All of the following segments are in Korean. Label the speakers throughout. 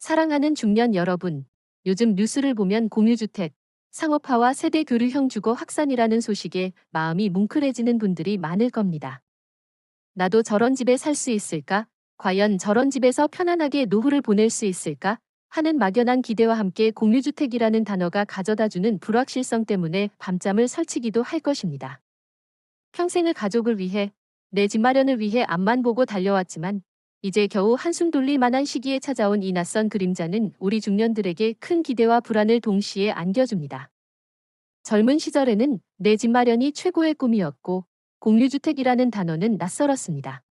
Speaker 1: 사랑하는 중년 여러분, 요즘 뉴스를 보면 공유주택, 상업화와 세대 교류형 주거 확산이라는 소식에 마음이 뭉클해지는 분들이 많을 겁니다. 나도 저런 집에 살 수 있을까? 과연 저런 집에서 편안하게 노후를 보낼 수 있을까? 하는 막연한 기대와 함께 공유주택이라는 단어가 가져다주는 불확실성 때문에 밤잠을 설치기도 할 것입니다. 평생을 가족을 위해, 내 집 마련을 위해 앞만 보고 달려왔지만 이제 겨우 한숨 돌릴 만한 시기에 찾아온 이 낯선 그림자는 우리 중년들에게 큰 기대와 불안을 동시에 안겨줍니다. 젊은 시절에는 내 집 마련이 최고의 꿈이었고 공유주택이라는 단어는 낯설었습니다.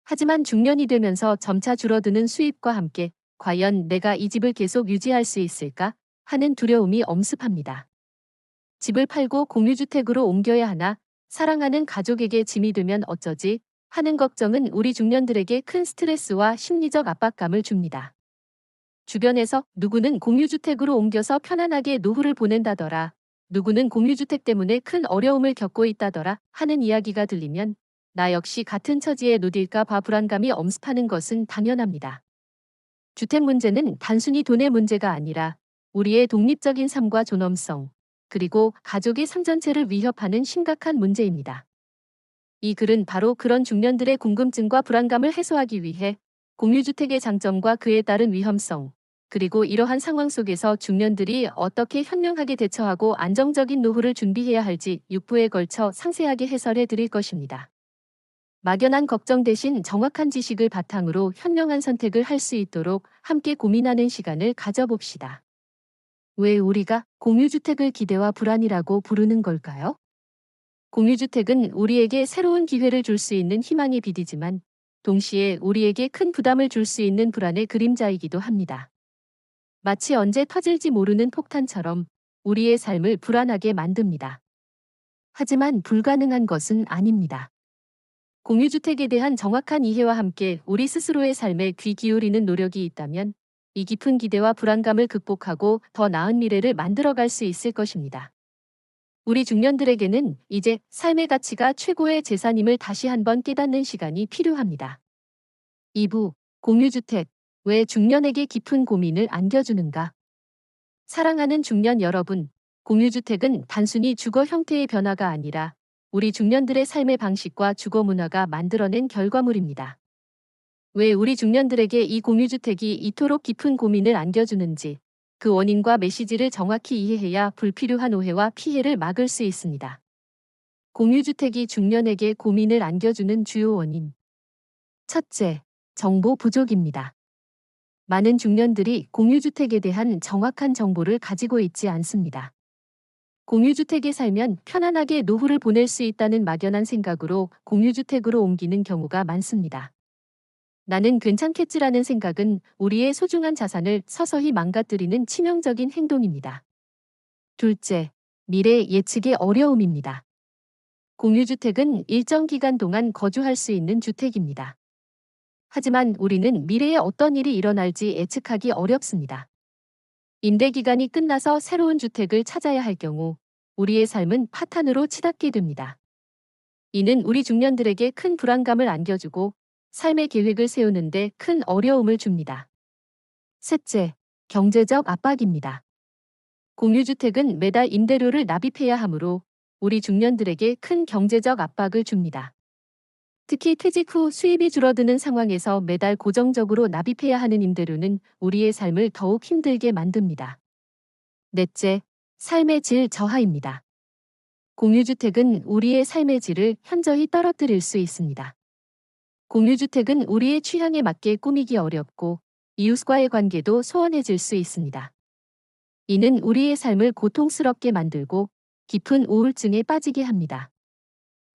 Speaker 1: 하지만 중년이 되면서 점차 줄어드는 수입과 함께 과연 내가 이 집을 계속 유지할 수 있을까 하는 두려움이 엄습합니다. 집을 팔고 공유주택으로 옮겨야 하나, 사랑하는 가족에게 짐이 되면 어쩌지 하는 걱정은 우리 중년들에게 큰 스트레스와 심리적 압박감을 줍니다. 주변에서 누구는 공유주택으로 옮겨서 편안하게 노후를 보낸다더라, 누구는 공유주택 때문에 큰 어려움을 겪고 있다더라 하는 이야기가 들리면 나 역시 같은 처지에 놓일까 봐 불안감이 엄습하는 것은 당연합니다. 주택 문제는 단순히 돈의 문제가 아니라 우리의 독립적인 삶과 존엄성, 그리고 가족의 삶 전체를 위협하는 심각한 문제입니다. 이 글은 바로 그런 중년들의 궁금증과 불안감을 해소하기 위해 공유주택의 장점과 그에 따른 위험성, 그리고 이러한 상황 속에서 중년들이 어떻게 현명하게 대처하고 안정적인 노후를 준비해야 할지 6부에 걸쳐 상세하게 해설해 드릴 것입니다. 막연한 걱정 대신 정확한 지식을 바탕으로 현명한 선택을 할 수 있도록 함께 고민하는 시간을 가져봅시다. 왜 우리가 공유주택을 기대와 불안이라고 부르는 걸까요? 공유주택은 우리에게 새로운 기회를 줄 수 있는 희망의 빛이지만 동시에 우리에게 큰 부담을 줄 수 있는 불안의 그림자이기도 합니다. 마치 언제 터질지 모르는 폭탄처럼 우리의 삶을 불안하게 만듭니다. 하지만 불가능한 것은 아닙니다. 공유주택에 대한 정확한 이해와 함께 우리 스스로의 삶에 귀 기울이는 노력이 있다면 이 깊은 기대와 불안감을 극복하고 더 나은 미래를 만들어갈 수 있을 것입니다. 우리 중년들에게는 이제 삶의 가치가 최고의 재산임을 다시 한번 깨닫는 시간이 필요합니다. 2부, 공유주택, 왜 중년에게 깊은 고민을 안겨주는가? 사랑하는 중년 여러분, 공유주택은 단순히 주거 형태의 변화가 아니라 우리 중년들의 삶의 방식과 주거 문화가 만들어낸 결과물입니다. 왜 우리 중년들에게 이 공유주택이 이토록 깊은 고민을 안겨주는지, 그 원인과 메시지를 정확히 이해해야 불필요한 오해와 피해를 막을 수 있습니다. 공유주택이 중년에게 고민을 안겨주는 주요 원인. 첫째, 정보 부족입니다. 많은 중년들이 공유주택에 대한 정확한 정보를 가지고 있지 않습니다. 공유주택에 살면 편안하게 노후를 보낼 수 있다는 막연한 생각으로 공유주택으로 옮기는 경우가 많습니다. 나는 괜찮겠지라는 생각은 우리의 소중한 자산을 서서히 망가뜨리는 치명적인 행동입니다. 둘째, 미래 예측의 어려움입니다. 공유주택은 일정 기간 동안 거주할 수 있는 주택입니다. 하지만 우리는 미래에 어떤 일이 일어날지 예측하기 어렵습니다. 임대 기간이 끝나서 새로운 주택을 찾아야 할 경우 우리의 삶은 파탄으로 치닫게 됩니다. 이는 우리 중년들에게 큰 불안감을 안겨주고 삶의 계획을 세우는데 큰 어려움을 줍니다. 셋째, 경제적 압박입니다. 공유주택은 매달 임대료를 납입해야 하므로 우리 중년들에게 큰 경제적 압박을 줍니다. 특히 퇴직 후 수입이 줄어드는 상황에서 매달 고정적으로 납입해야 하는 임대료는 우리의 삶을 더욱 힘들게 만듭니다. 넷째, 삶의 질 저하입니다. 공유주택은 우리의 삶의 질을 현저히 떨어뜨릴 수 있습니다. 공유주택은 우리의 취향에 맞게 꾸미기 어렵고 이웃과의 관계도 소원해질 수 있습니다. 이는 우리의 삶을 고통스럽게 만들고 깊은 우울증에 빠지게 합니다.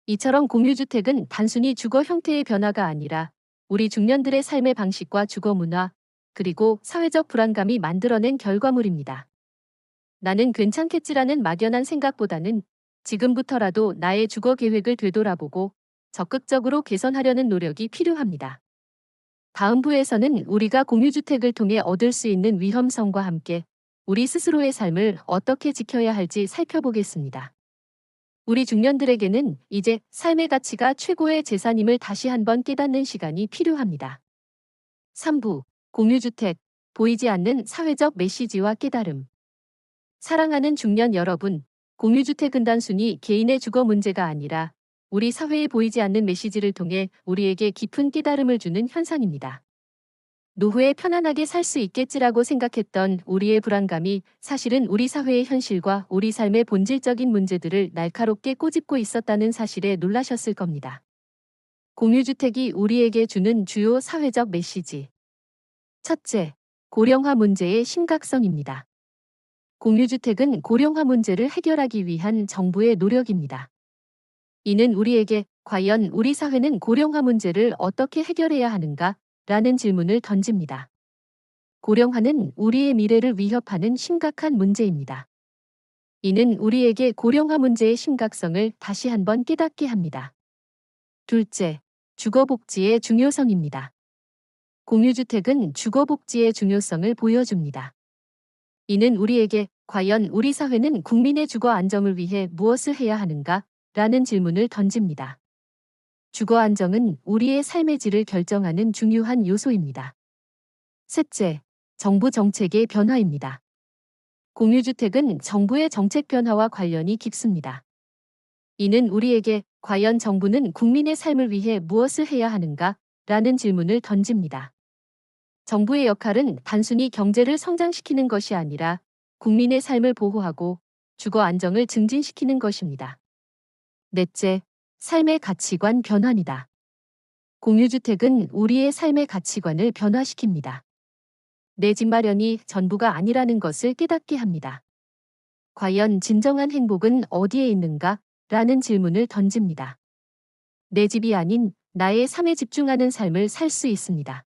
Speaker 1: 이처럼 공유주택은 단순히 주거 형태의 변화가 아니라 우리 중년들의 삶의 방식과 주거 문화, 그리고 사회적 불안감이 만들어낸 결과물입니다. 나는 괜찮겠지라는 막연한 생각보다는 지금부터라도 나의 주거 계획을 되돌아보고 적극적으로 개선하려는 노력이 필요합니다. 다음 부에서는 우리가 공유주택을 통해 얻을 수 있는 위험성과 함께 우리 스스로의 삶을 어떻게 지켜야 할지 살펴보겠습니다. 우리 중년들에게는 이제 삶의 가치가 최고의 재산임을 다시 한번 깨닫는 시간이 필요합니다. 3부, 공유주택, 보이지 않는 사회적 메시지와 깨달음. 사랑하는 중년 여러분, 공유주택은 단순히 개인의 주거 문제가 아니라 우리 사회에 보이지 않는 메시지를 통해 우리에게 깊은 깨달음을 주는 현상입니다. 노후에 편안하게 살 수 있겠지라고 생각했던 우리의 불안감이 사실은 우리 사회의 현실과 우리 삶의 본질적인 문제들을 날카롭게 꼬집고 있었다는 사실에 놀라셨을 겁니다. 공유주택이 우리에게 주는 주요 사회적 메시지. 첫째, 고령화 문제의 심각성입니다. 공유주택은 고령화 문제를 해결하기 위한 정부의 노력입니다. 이는 우리에게 과연 우리 사회는 고령화 문제를 어떻게 해결해야 하는가? 라는 질문을 던집니다. 고령화는 우리의 미래를 위협하는 심각한 문제입니다. 이는 우리에게 고령화 문제의 심각성을 다시 한번 깨닫게 합니다. 둘째, 주거복지의 중요성입니다. 공유주택은 주거복지의 중요성을 보여줍니다. 이는 우리에게 과연 우리 사회는 국민의 주거 안정을 위해 무엇을 해야 하는가? 라는 질문을 던집니다. 주거 안정은 우리의 삶의 질을 결정하는 중요한 요소입니다. 셋째, 정부 정책의 변화입니다. 공유주택은 정부의 정책 변화와 관련이 깊습니다. 이는 우리에게 과연 정부는 국민의 삶을 위해 무엇을 해야 하는가? 라는 질문을 던집니다. 정부의 역할은 단순히 경제를 성장시키는 것이 아니라 국민의 삶을 보호하고 주거 안정을 증진시키는 것입니다. 넷째, 삶의 가치관 변환이다. 공유주택은 우리의 삶의 가치관을 변화시킵니다. 내 집 마련이 전부가 아니라는 것을 깨닫게 합니다. 과연 진정한 행복은 어디에 있는가? 라는 질문을 던집니다. 내 집이 아닌 나의 삶에 집중하는 삶을 살 수 있습니다.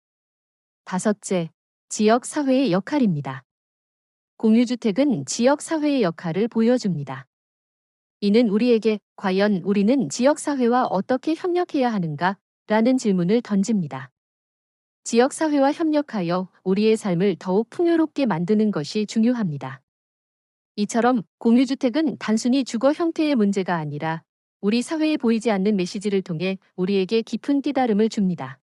Speaker 1: 다섯째, 지역 사회의 역할입니다. 공유주택은 지역 사회의 역할을 보여줍니다. 이는 우리에게 과연 우리는 지역 사회와 어떻게 협력해야 하는가? 라는 질문을 던집니다. 지역 사회와 협력하여 우리의 삶을 더욱 풍요롭게 만드는 것이 중요합니다. 이처럼 공유주택은 단순히 주거 형태의 문제가 아니라 우리 사회에 보이지 않는 메시지를 통해 우리에게 깊은 깨달음을 줍니다.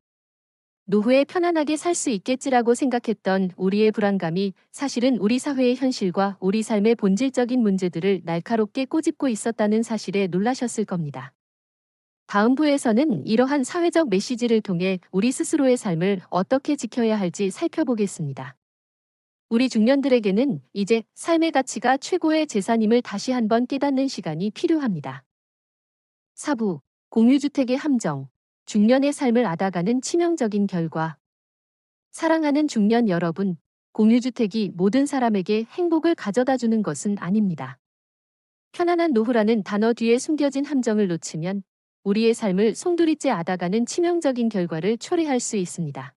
Speaker 1: 노후에 편안하게 살 수 있겠지라고 생각했던 우리의 불안감이 사실은 우리 사회의 현실과 우리 삶의 본질적인 문제들을 날카롭게 꼬집고 있었다는 사실에 놀라셨을 겁니다. 다음 부에서는 이러한 사회적 메시지를 통해 우리 스스로의 삶을 어떻게 지켜야 할지 살펴보겠습니다. 우리 중년들에게는 이제 삶의 가치가 최고의 재산임을 다시 한번 깨닫는 시간이 필요합니다. 4부, 공유주택의 함정, 중년의 삶을 앓아가는 치명적인 결과. 사랑하는 중년 여러분, 공유주택이 모든 사람에게 행복을 가져다 주는 것은 아닙니다. 편안한 노후라는 단어 뒤에 숨겨진 함정을 놓치면 우리의 삶을 송두리째 앓아가는 치명적인 결과를 초래할 수 있습니다.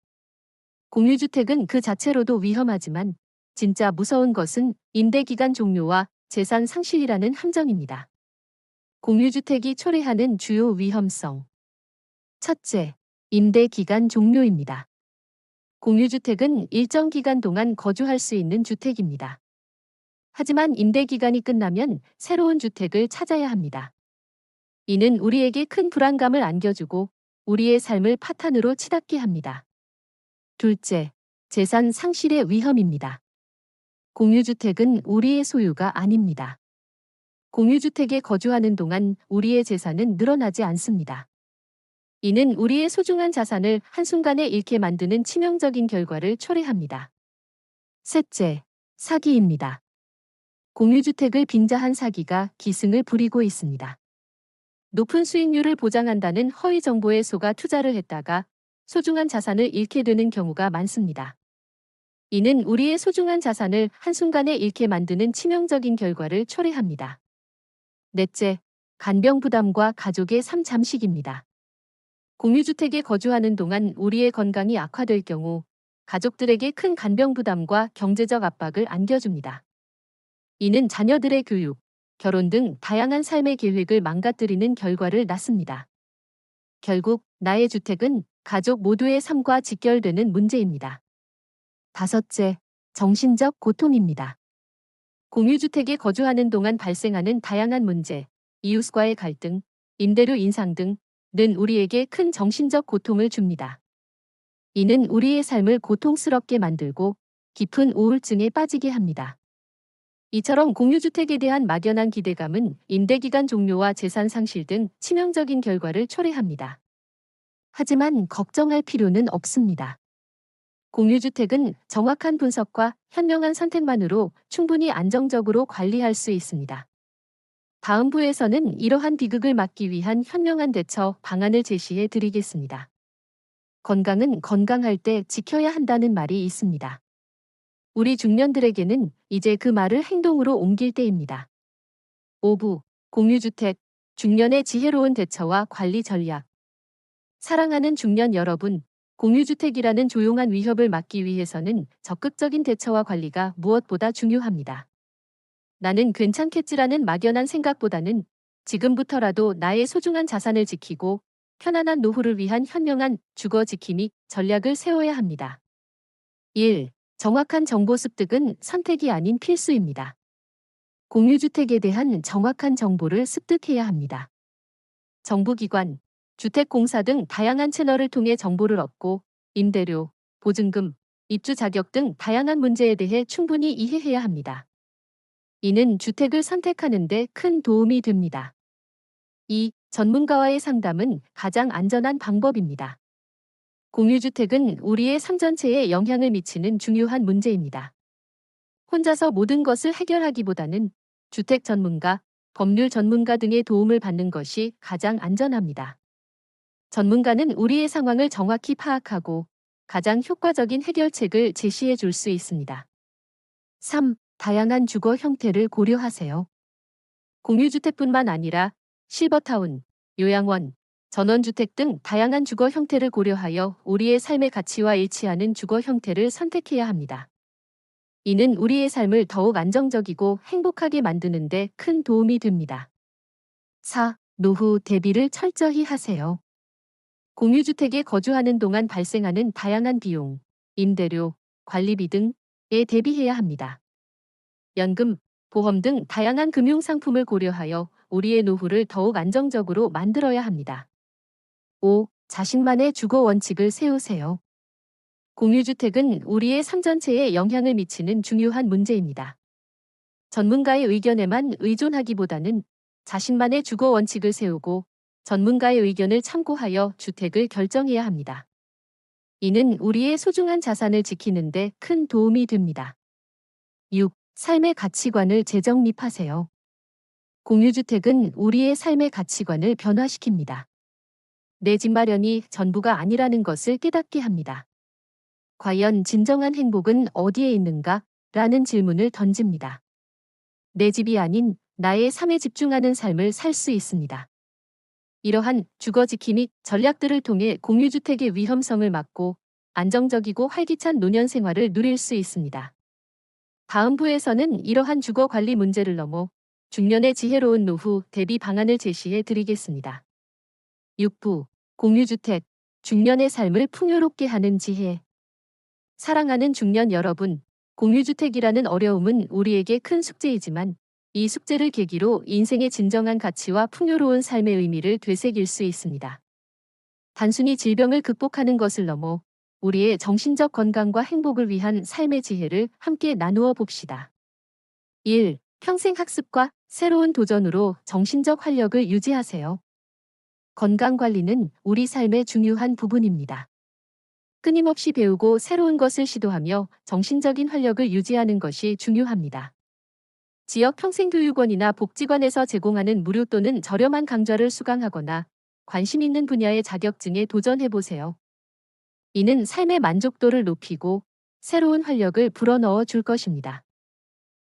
Speaker 1: 공유주택은 그 자체로도 위험하지만 진짜 무서운 것은 임대기간 종료와 재산 상실이라는 함정입니다. 공유주택이 초래하는 주요 위험성. 첫째, 임대기간 종료입니다. 공유주택은 일정 기간 동안 거주할 수 있는 주택입니다. 하지만 임대기간이 끝나면 새로운 주택을 찾아야 합니다. 이는 우리에게 큰 불안감을 안겨주고 우리의 삶을 파탄으로 치닫게 합니다. 둘째, 재산 상실의 위험입니다. 공유주택은 우리의 소유가 아닙니다. 공유주택에 거주하는 동안 우리의 재산은 늘어나지 않습니다. 이는 우리의 소중한 자산을 한순간에 잃게 만드는 치명적인 결과를 초래합니다. 셋째, 사기입니다. 공유주택을 빙자한 사기가 기승을 부리고 있습니다. 높은 수익률을 보장한다는 허위 정보에 속아 투자를 했다가 소중한 자산을 잃게 되는 경우가 많습니다. 이는 우리의 소중한 자산을 한순간에 잃게 만드는 치명적인 결과를 초래합니다. 넷째, 간병 부담과 가족의 삶 잠식입니다. 공유주택에 거주하는 동안 우리의 건강이 악화될 경우 가족들에게 큰 간병 부담과 경제적 압박을 안겨줍니다. 이는 자녀들의 교육, 결혼 등 다양한 삶의 계획을 망가뜨리는 결과를 낳습니다. 결국 나의 주택은 가족 모두의 삶과 직결되는 문제입니다. 다섯째, 정신적 고통입니다. 공유주택에 거주하는 동안 발생하는 다양한 문제, 이웃과의 갈등, 임대료 인상 등은 우리에게 큰 정신적 고통을 줍니다. 이는 우리의 삶을 고통스럽게 만들고 깊은 우울증에 빠지게 합니다. 이처럼 공유주택에 대한 막연한 기대감은 임대기간 종료와 재산 상실 등 치명적인 결과를 초래합니다. 하지만 걱정할 필요는 없습니다. 공유주택은 정확한 분석과 현명한 선택만으로 충분히 안정적으로 관리할 수 있습니다. 다음 부에서는 이러한 비극을 막기 위한 현명한 대처 방안을 제시해 드리겠습니다. 건강은 건강할 때 지켜야 한다는 말이 있습니다. 우리 중년들에게는 이제 그 말을 행동으로 옮길 때입니다. 5부 공유주택 중년의 지혜로운 대처와 관리 전략. 사랑하는 중년 여러분, 공유주택이라는 조용한 위협을 막기 위해서는 적극적인 대처와 관리가 무엇보다 중요합니다. 나는 괜찮겠지라는 막연한 생각보다는 지금부터라도 나의 소중한 자산을 지키고 편안한 노후를 위한 현명한 주거 지킴이 전략을 세워야 합니다. 1. 정확한 정보 습득은 선택이 아닌 필수입니다. 공유주택에 대한 정확한 정보를 습득해야 합니다. 정부기관, 주택공사 등 다양한 채널을 통해 정보를 얻고 임대료, 보증금, 입주 자격 등 다양한 문제에 대해 충분히 이해해야 합니다. 이는 주택을 선택하는 데 큰 도움이 됩니다. 2. 전문가와의 상담은 가장 안전한 방법입니다. 공유주택은 우리의 삶 전체에 영향을 미치는 중요한 문제입니다. 혼자서 모든 것을 해결하기보다는 주택 전문가, 법률 전문가 등의 도움을 받는 것이 가장 안전합니다. 전문가는 우리의 상황을 정확히 파악하고 가장 효과적인 해결책을 제시해 줄 수 있습니다. 3. 다양한 주거 형태를 고려하세요. 공유주택뿐만 아니라 실버타운, 요양원, 전원주택 등 다양한 주거 형태를 고려하여 우리의 삶의 가치와 일치하는 주거 형태를 선택해야 합니다. 이는 우리의 삶을 더욱 안정적이고 행복하게 만드는 데 큰 도움이 됩니다. 4. 노후 대비를 철저히 하세요. 공유주택에 거주하는 동안 발생하는 다양한 비용, 임대료, 관리비 등에 대비해야 합니다. 연금, 보험 등 다양한 금융상품을 고려하여 우리의 노후를 더욱 안정적으로 만들어야 합니다. 5. 자신만의 주거 원칙을 세우세요. 공유주택은 우리의 삶 전체에 영향을 미치는 중요한 문제입니다. 전문가의 의견에만 의존하기보다는 자신만의 주거 원칙을 세우고 전문가의 의견을 참고하여 주택을 결정해야 합니다. 이는 우리의 소중한 자산을 지키는 데 큰 도움이 됩니다. 6. 삶의 가치관을 재정립하세요. 공유주택은 우리의 삶의 가치관을 변화시킵니다. 내 집 마련이 전부가 아니라는 것을 깨닫게 합니다. 과연 진정한 행복은 어디에 있는가? 라는 질문을 던집니다. 내 집이 아닌 나의 삶에 집중하는 삶을 살 수 있습니다. 이러한 주거 지킴이 전략들을 통해 공유주택의 위험성을 막고 안정적이고 활기찬 노년 생활을 누릴 수 있습니다. 다음 부에서는 이러한 주거 관리 문제를 넘어 중년의 지혜로운 노후 대비 방안을 제시해 드리겠습니다. 6부 공유주택 중년의 삶을 풍요롭게 하는 지혜. 사랑하는 중년 여러분, 공유주택이라는 어려움은 우리에게 큰 숙제이지만 이 숙제를 계기로 인생의 진정한 가치와 풍요로운 삶의 의미를 되새길 수 있습니다. 단순히 질병을 극복하는 것을 넘어 우리의 정신적 건강과 행복을 위한 삶의 지혜를 함께 나누어 봅시다. 1. 평생 학습과 새로운 도전으로 정신적 활력을 유지하세요. 건강관리는 우리 삶의 중요한 부분입니다. 끊임없이 배우고 새로운 것을 시도하며 정신적인 활력을 유지하는 것이 중요합니다. 지역 평생교육원이나 복지관에서 제공하는 무료 또는 저렴한 강좌를 수강하거나 관심 있는 분야의 자격증에 도전해보세요. 이는 삶의 만족도를 높이고 새로운 활력을 불어넣어 줄 것입니다.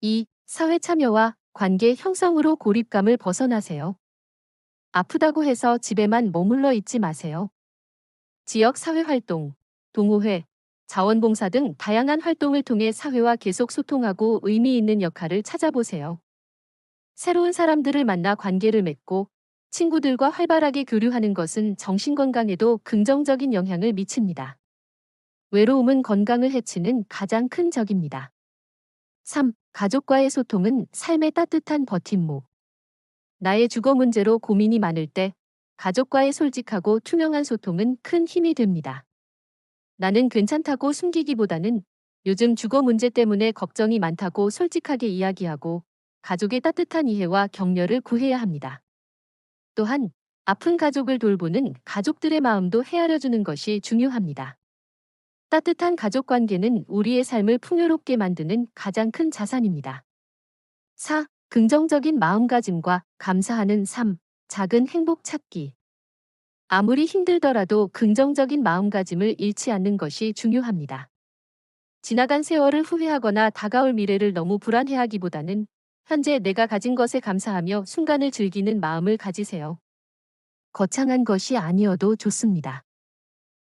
Speaker 1: 2. 사회 참여와 관계 형성으로 고립감을 벗어나세요. 아프다고 해서 집에만 머물러 있지 마세요. 지역 사회활동, 동호회, 자원봉사 등 다양한 활동을 통해 사회와 계속 소통하고 의미 있는 역할을 찾아보세요. 새로운 사람들을 만나 관계를 맺고 친구들과 활발하게 교류하는 것은 정신건강에도 긍정적인 영향을 미칩니다. 외로움은 건강을 해치는 가장 큰 적입니다. 3. 가족과의 소통은 삶의 따뜻한 버팀목. 나의 주거 문제로 고민이 많을 때 가족과의 솔직하고 투명한 소통은 큰 힘이 됩니다. 나는 괜찮다고 숨기기보다는 요즘 주거 문제 때문에 걱정이 많다고 솔직하게 이야기하고 가족의 따뜻한 이해와 격려를 구해야 합니다. 또한 아픈 가족을 돌보는 가족들의 마음도 헤아려주는 것이 중요합니다. 따뜻한 가족 관계는 우리의 삶을 풍요롭게 만드는 가장 큰 자산입니다. 4. 긍정적인 마음가짐과 감사하는 삶, 작은 행복 찾기. 아무리 힘들더라도 긍정적인 마음가짐을 잃지 않는 것이 중요합니다. 지나간 세월을 후회하거나 다가올 미래를 너무 불안해하기보다는 현재 내가 가진 것에 감사하며 순간을 즐기는 마음을 가지세요. 거창한 것이 아니어도 좋습니다.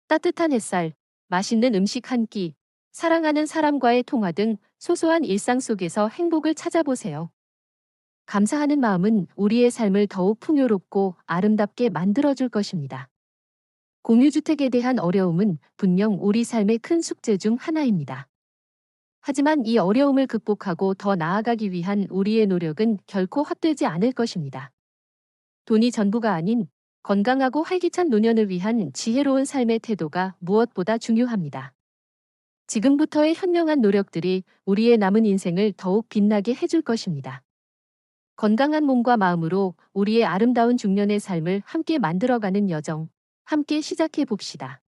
Speaker 1: 따뜻한 햇살, 맛있는 음식 한 끼, 사랑하는 사람과의 통화 등 소소한 일상 속에서 행복을 찾아보세요. 감사하는 마음은 우리의 삶을 더욱 풍요롭고 아름답게 만들어줄 것입니다. 공유주택에 대한 어려움은 분명 우리 삶의 큰 숙제 중 하나입니다. 하지만 이 어려움을 극복하고 더 나아가기 위한 우리의 노력은 결코 헛되지 않을 것입니다. 돈이 전부가 아닌 건강하고 활기찬 노년을 위한 지혜로운 삶의 태도가 무엇보다 중요합니다. 지금부터의 현명한 노력들이 우리의 남은 인생을 더욱 빛나게 해줄 것입니다. 건강한 몸과 마음으로 우리의 아름다운 중년의 삶을 함께 만들어가는 여정, 함께 시작해 봅시다.